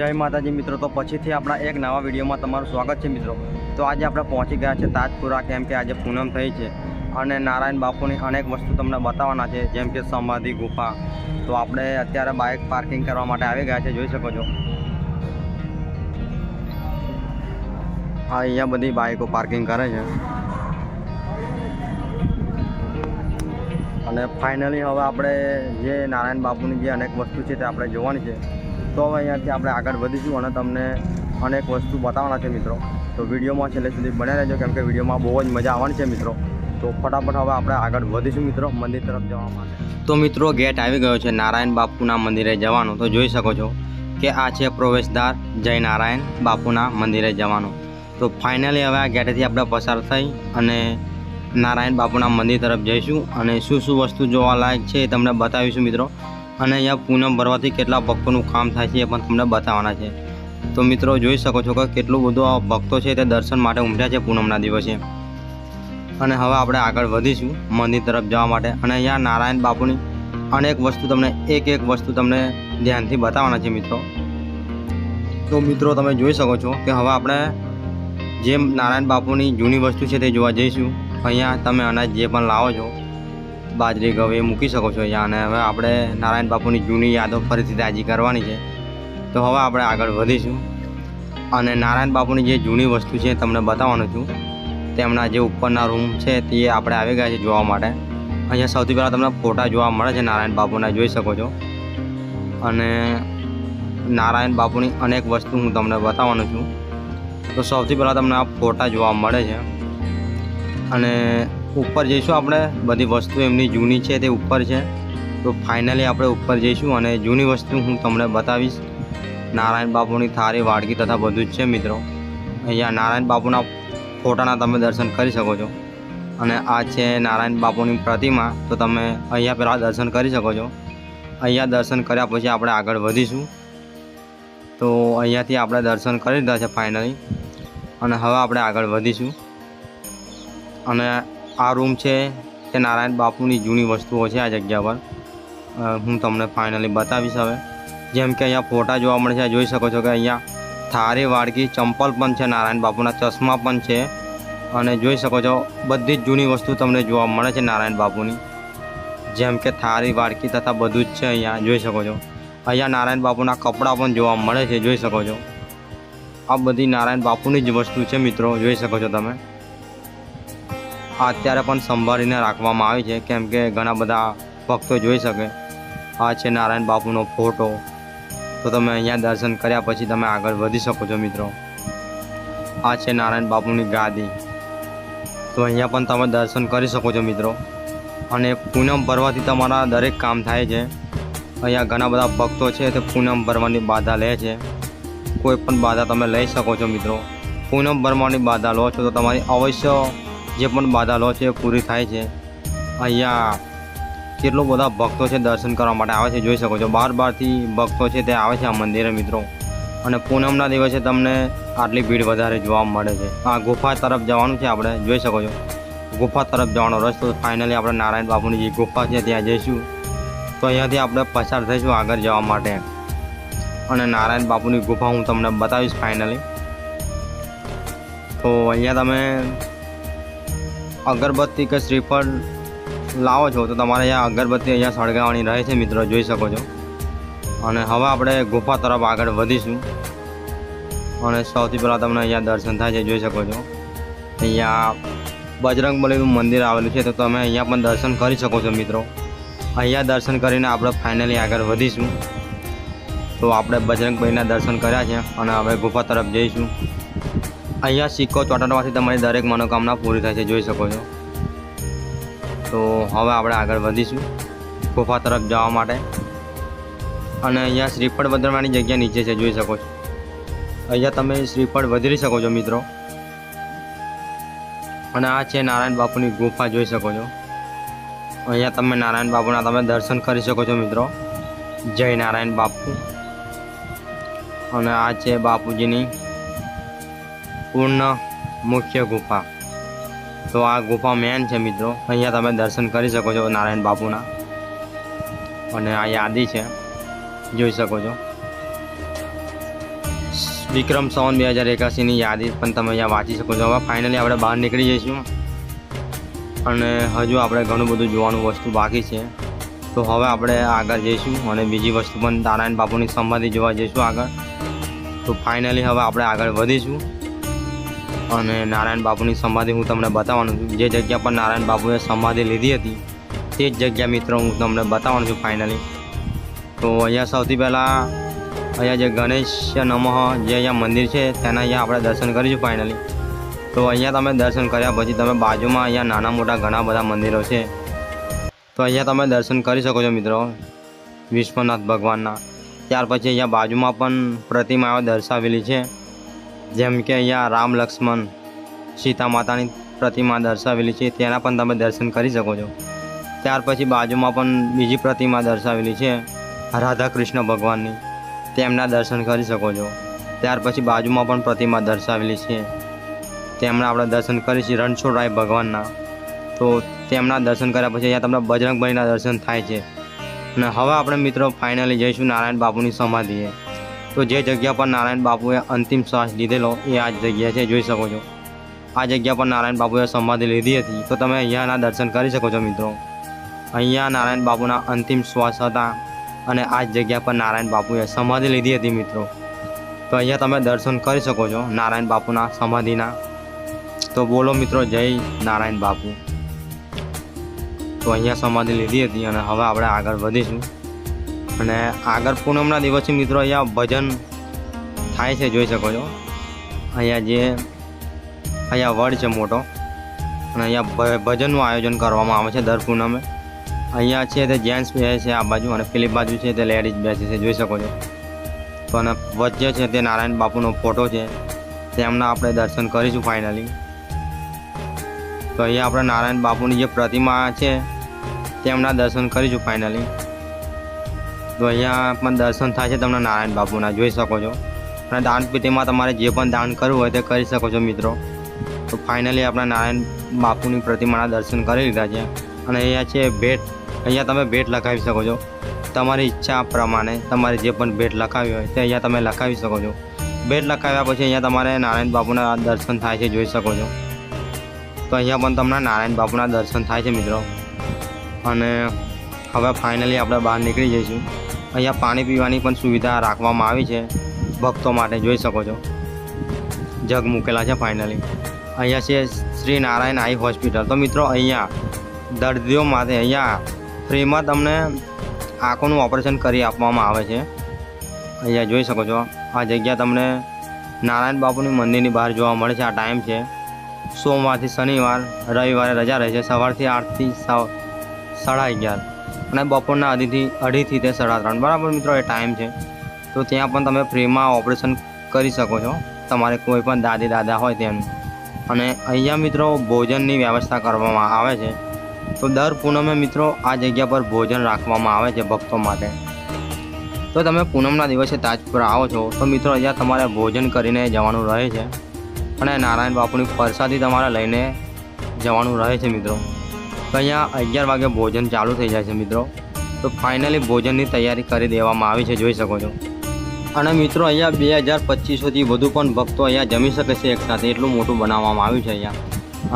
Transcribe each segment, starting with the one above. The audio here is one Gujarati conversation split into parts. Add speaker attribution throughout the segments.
Speaker 1: जय माताजी मित्रों। तो पछीथी अपना एक नवा वीडियो में तमारुं स्वागत है मित्रों। तो आज आप पहुँची गया है ताजपुरा, केम के आज पूनम थई है और नारायण बापूनी अनेक वस्तु तमने बतावाना है, जेम के समाधि गुफा। तो आपणे अत्यारे बाइक पार्किंग करवा माटे आवी गया है, जोई शको छो। हाँ, अहींया बधी बाइको पार्किंग करे छे અને ફાઇનલી હવે આપણે જે નારાયણ બાપુની જે અનેક વસ્તુ છે તે આપણે જોવાની છે। તો હવે અહીંયાથી આપણે આગળ વધીશું અને તમને અનેક વસ્તુ બતાવવાના છે મિત્રો। તો વિડીયોમાં છેલ્લે સુધી બન્યા રહેજો, કેમ કે વિડીયોમાં બહુ જ મજા આવવાની છે મિત્રો। તો ફટાફટ હવે આપણે આગળ વધીશું મિત્રો મંદિર તરફ જવા માટે। તો મિત્રો ગેટ આવી ગયો છે નારાયણ બાપુના મંદિરે જવાનું। તો જોઈ શકો છો કે આ છે પ્રવેશદ્વાર જય નારાયણ બાપુના મંદિરે જવાનું। તો ફાઇનલી હવે આ ગેટેથી આપણે પસાર થઈ અને नारायण बापूना मंदिर तरफ जईशुं અને શું શું વસ્તુ જોવાલાયક છે એ તમને બતાવીશું મિત્રો। અને અહીંયા પૂનમ ભરવાથી કેટલા ભક્તોનું કામ થાય છે એ પણ તમને બતાવવાના છે। તો મિત્રો જોઈ શકો છો કે કેટલું બધું આ ભક્તો છે તે દર્શન માટે ઉમટ્યા છે પૂનમના દિવસે। અને હવે આપણે આગળ વધીશું મંદિર તરફ જવા માટે। અને અહીંયા નારાયણ બાપુની અનેક વસ્તુ તમને એક વસ્તુ તમને ધ્યાનથી બતાવવાના છે મિત્રો। તો મિત્રો તમે જોઈ શકો છો કે હવે આપણે જે નારાયણ બાપુની જૂની વસ્તુ છે તે જોવા જઈશું। અહીંયા તમે અનાજ જે પણ લાવો છો, બાજરી ઘઉં એ મૂકી શકો છો અહીંયા। અને હવે આપણે નારાયણ બાપુની જૂની યાદો ફરીથી તાજી કરવાની છે। તો હવે આપણે આગળ વધીશું અને નારાયણ બાપુની જે જૂની વસ્તુ છે તમને બતાવવાનું છું। તેમના જે ઉપરના રૂમ છે તે આપણે આવી ગયા છે જોવા માટે। અહીંયા સૌથી પહેલાં તમને ફોટા જોવા મળે છે નારાયણ બાપુના, જોઈ શકો છો। અને નારાયણ બાપુની અનેક વસ્તુ હું તમને બતાવવાનો છું। તો સૌથી પહેલાં તમને આ ફોટા જોવા મળે છે અને ઉપર જઈશું આપણે, બધી વસ્તુ એમની જૂની છે તે ઉપર છે। તો ફાઇનલી આપણે ઉપર જઈશું અને જૂની વસ્તુ હું તમને બતાવીશ। નારાયણ બાપુની થાળી વાડકી તથા બધું જ છે મિત્રો। અહીંયા નારાયણ બાપુના ફોટાના તમે દર્શન કરી શકો છો। અને આ છે નારાયણ બાપુની પ્રતિમા। તો તમે અહીંયા પહેલાં દર્શન કરી શકો છો। અહીંયા દર્શન કર્યા પછી આપણે આગળ વધીશું। તો અહીંયાથી આપણે દર્શન કરી લીધા છે ફાઇનલી અને હવે આપણે આગળ વધીશું। અને આ રૂમ છે તે નારાયણ બાપુની જૂની વસ્તુઓ છે આ જગ્યા પર, હું તમને ફાઇનલી બતાવીશ હવે। જેમ કે અહીંયા ફોટા જોવા મળે છે, જોઈ શકો છો કે અહીંયા થાળી વાડકી ચંપલ પણ છે, નારાયણ બાપુના ચશ્મા પણ છે। અને જોઈ શકો છો બધી જ જૂની વસ્તુ તમને જોવા મળે છે નારાયણ બાપુની, જેમ કે થાળી વાડકી તથા બધું જ છે અહીંયા, જોઈ શકો છો। અહીંયા નારાયણ બાપુના કપડાં પણ જોવા મળે છે, જોઈ શકો છો। આ બધી નારાયણ બાપુની જ વસ્તુ છે મિત્રો, જોઈ શકો છો તમે। અત્યારે પણ સંભાળીને રાખવામાં આવી છે, કેમ કે ઘણા બધા ભક્તો જોઈ શકે। આ છે નારાયણ બાપુનો ફોટો। તો તમે અહીંયા દર્શન કર્યા પછી તમે આગળ વધી શકો છો મિત્રો। આ છે નારાયણ બાપુની ગાદી। તો અહીંયા પણ તમે દર્શન કરી શકો છો મિત્રો। અને પૂનમ ભરવાથી તમારા દરેક કામ થાય છે। અહીંયા ઘણા બધા ભક્તો છે તે પૂનમ ભરવાની બાધા લે છે। કોઈ પણ બાધા તમે લઈ શકો છો મિત્રો। પૂનમ ભરવાની બાધા લો છો તો તમારી અવશ્ય જે પણ બાધા લો છે એ પૂરી થાય છે। અહીંયા કેટલો બધા ભક્તો છે દર્શન કરવા માટે આવે છે, જોઈ શકો છો। બહારથી ભક્તો છે તે આવે છે આ મંદિરે મિત્રો। અને પૂનમના દિવસે તમને આટલી ભીડ વધારે જોવા મળે છે। આ ગુફા તરફ જવાનું છે આપણે, જોઈ શકો છો ગુફા તરફ જવાનો રસ્તો। ફાઇનલી આપણે નારાયણ બાપુની જે ગુફા છે ત્યાં જઈશું। તો અહીંયાથી આપણે પસાર થઈશું આગળ જવા માટે અને નારાયણ બાપુની ગુફા હું તમને બતાવીશ ફાઇનલી। તો અહીંયા તમે અગરબત્તી કે શ્રીફળ લાવો છો તો તમારે અહીંયા અગરબત્તી અહીંયા સળગાવવાની રહે છે મિત્રો, જોઈ શકો છો। અને હવે આપણે ગુફા તરફ આગળ વધીશું અને સૌથી પહેલાં તમને અહીંયા દર્શન થાય છે, જોઈ શકો છો। અહીંયા બજરંગબલીનું મંદિર આવેલું છે, તો તમે અહીંયા પણ દર્શન કરી શકો છો મિત્રો। અહીંયા દર્શન કરીને આપણે ફાઇનલી આગળ વધીશું। તો આપણે બજરંગબલીના દર્શન કર્યા છે અને હવે ગુફા તરફ જઈશું। અહીંયા સિક્કો ચોંટાડવાથી તમારી દરેક મનોકામના પૂરી થાય છે, જોઈ શકો છો। તો હવે આપણે આગળ વધીશું ગુફા તરફ જવા માટે। અને અહીંયા શ્રીફળ વધરવાની જગ્યા નીચે છે, જોઈ શકો છો। અહીંયા તમે શ્રીફળ વધરી શકો છો મિત્રો। અને આ છે નારાયણ બાપુની ગુફા, જોઈ શકો છો। અહીંયા તમે નારાયણ બાપુના તમે દર્શન કરી શકો છો મિત્રો। જય નારાયણ બાપુ। અને આ છે બાપુજીની પૂર્ણ મુખ્ય ગુફા। તો આ ગુફા મેન છે મિત્રો। અહીંયા તમે દર્શન કરી શકો છો નારાયણ બાપુના। અને આ યાદી છે, જોઈ શકો છો। વિક્રમ સંવત 2081ની યાદી પણ તમે અહીંયા વાંચી શકો છો. હવે ફાઇનલી આપણે બહાર નીકળી જઈશું અને હજુ આપણે ઘણું બધું જોવાનું વસ્તુ બાકી છે. તો હવે આપણે આગળ જઈશું અને બીજી વસ્તુ પણ નારાયણ બાપુની સમાધિ જોવા જઈશું આગળ. તો ફાઇનલી હવે આપણે આગળ વધીશું અને નારાયણ બાપુની સમાધિ હું તમને બતાવવાનું છું. જે જગ્યા પર નારાયણ બાપુએ સમાધિ લીધી હતી તે જ જગ્યા મિત્રો હું તમને બતાવવાનું છું ફાઇનલી. તો અહીંયા સૌથી પહેલાં અહીંયા જે ગણેશ નમઃ જે અહીંયા મંદિર છે તેના અહીંયા આપણે દર્શન કરીશું ફાઇનલી. તો અહીંયા તમે દર્શન કર્યા પછી તમે બાજુમાં અહીંયા નાના મોટા ઘણા બધા મંદિરો છે. તો અહીંયા તમે દર્શન કરી શકો છો મિત્રો વિશ્વનાથ ભગવાનના. ત્યાર પછી અહીંયા બાજુમાં પણ પ્રતિમાઓ દર્શાવેલી છે, જેમ કે અહીંયા રામ લક્ષ્મણ સીતા માતાની પ્રતિમા દર્શાવેલી છે, તેના પણ તમે દર્શન કરી શકો છો. ત્યાર પછી બાજુમાં પણ બીજી પ્રતિમા દર્શાવેલી છે રાધા કૃષ્ણ ભગવાનની, તેમના દર્શન કરી શકો છો. ત્યાર પછી બાજુમાં પણ પ્રતિમા દર્શાવેલી છે, તેમના આપણે દર્શન કરીશું રણછોડરાય ભગવાનના. તો તેમના દર્શન કર્યા પછી અહીંયા તમને બજરંગબલીના દર્શન થાય છે. અને હવે આપણે મિત્રો ફાઇનલી જઈશું નારાયણ બાપુની સમાધિએ. તો જે જગ્યા પર નારાયણ બાપુએ અંતિમ શ્વાસ લીધેલો એ આ જ જગ્યા છે, જોઈ શકો છો. આ જગ્યા પર નારાયણ બાપુએ સમાધિ લીધી હતી, તો તમે અહીંયાના દર્શન કરી શકો છો મિત્રો. અહીંયા નારાયણ બાપુના અંતિમ શ્વાસ હતા અને આ જ જગ્યા પર નારાયણ બાપુએ સમાધિ લીધી હતી મિત્રો. તો અહીંયા તમે દર્શન કરી શકો છો નારાયણ બાપુના સમાધિના. તો બોલો મિત્રો જય નારાયણ બાપુ. તો અહીંયા સમાધિ લીધી હતી અને હવે આપણે આગળ વધીશું અને આગળ પૂનમના દિવસે મિત્રો અહીંયા ભજન થાય છે, જોઈ શકો છો. અહીંયા વડ છે મોટો અને અહીંયા ભજનનું આયોજન કરવામાં આવે છે દર પૂનમે. અહીંયા છે તે જેન્ટ્સ બેસે છે આ બાજુ અને પેલી બાજુ છે તે લેડીઝ બેસે છે, જોઈ શકો છો. તો અને વચ્ચે છે તે નારાયણ બાપુનો ફોટો છે, તેમના આપણે દર્શન કરીશું ફાઇનલી. તો અહીંયા આપણે નારાયણ બાપુની જે પ્રતિમા છે તેમના દર્શન કરીશું ફાઇનલી. તો અહીંયા પણ દર્શન થાય છે તમને નારાયણ બાપુના, જોઈ શકો છો. અને દાન પેટીમાં તમારે જે પણ દાન કરવું હોય તે કરી શકો છો મિત્રો. તો ફાઇનલી આપણે નારાયણ બાપુની પ્રતિમાના દર્શન કરી લીધા છે અને અહીંયા છે ભેટ. અહીંયા તમે ભેટ લખાવી શકો છો તમારી ઈચ્છા પ્રમાણે. તમારે જે પણ ભેટ લખાવી હોય તે અહીંયા તમે લખાવી શકો છો. ભેટ લખાવ્યા પછી અહીંયા તમારે નારાયણ બાપુના દર્શન થાય છે, જોઈ શકો છો. તો અહીંયા પણ તમને નારાયણ બાપુના દર્શન થાય છે મિત્રો. અને હવે ફાઇનલી આપણે બહાર નીકળી જઈશું. અહીંયા પાણી પીવાની પણ સુવિધા રાખવામાં આવી છે ભક્તો માટે, જોઈ શકો છો. જગ મૂકેલા છે ફાઇનલી. અહીંયા છે શ્રી નારાયણ આઈ હોસ્પિટલ. તો મિત્રો અહીંયા દર્દીઓ માટે અહીંયા ફ્રીમાં તમને આંખોનું ઓપરેશન કરી આપવામાં આવે છે. અહીંયા જોઈ શકો છો. આ જગ્યા તમને નારાયણ બાપુની મંદિરની બહાર જોવા મળે છે. આ ટાઈમ છે સોમવારથી શનિવાર, રવિવારે રજા રહે છે. સવારથી 8થી 11:30 અને બપોરના અઢીથી તે 3:30, બરાબર મિત્રો એ ટાઈમ છે. તો ત્યાં પણ તમે ફ્રીમાં ઓપરેશન કરી શકો છો તમારે કોઈ પણ દાદી દાદા હોય તેનું. અને અહીંયા મિત્રો ભોજનની વ્યવસ્થા કરવામાં આવે છે. તો દર પૂનમે મિત્રો આ જગ્યા પર ભોજન રાખવામાં આવે છે ભક્તો માટે. તો તમે પૂનમના દિવસે તાજપુર આવો છો તો મિત્રો અહીંયા તમારે ભોજન કરીને જવાનું રહે છે અને નારાયણ બાપુની પ્રસાદી તમારે લઈને જવાનું રહે છે મિત્રો. તો અહીંયા 11 વાગે ભોજન ચાલુ થઈ જાય છે મિત્રો. તો ફાઇનલી ભોજનની તૈયારી કરી દેવામાં આવી છે, જોઈ શકો છો. અને મિત્રો અહીંયા 2200થી વધુ પણ ભક્તો અહીંયા જમી શકે છે એકસાથે, એટલું મોટું બનાવવામાં આવ્યું છે અહીંયા.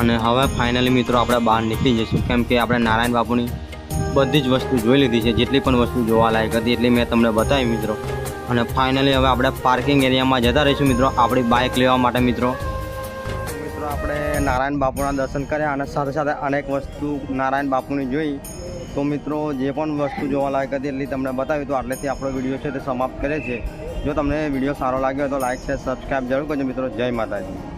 Speaker 1: અને હવે ફાઇનલી મિત્રો આપણે બહાર નીકળી જઈશું, કેમ કે આપણે નારાયણ બાપુની બધી જ વસ્તુ જોઈ લીધી છે. જેટલી પણ વસ્તુ જોવાલાયક હતી એટલી મેં તમને બતાવી મિત્રો. અને ફાઇનલી હવે આપણે પાર્કિંગ એરિયામાં જતા રહીશું મિત્રો આપણી બાઇક લેવા માટે મિત્રો. આપણે નારાયણ બાપુના દર્શન કર્યા અને સાથે સાથે અનેક વસ્તુ નારાયણ બાપુની જોઈ. તો મિત્રો જે પણ વસ્તુ જોવાલાયક હતી એટલી તમને બતાવી. તો આટલેથી આપણો વિડીયો છે તે સમાપ્ત કરે છે. જો તમને વિડીયો સારો લાગ્યો તો લાઇક છે, સબસ્ક્રાઈબ જરૂર કરજો મિત્રો. જય માતાજી.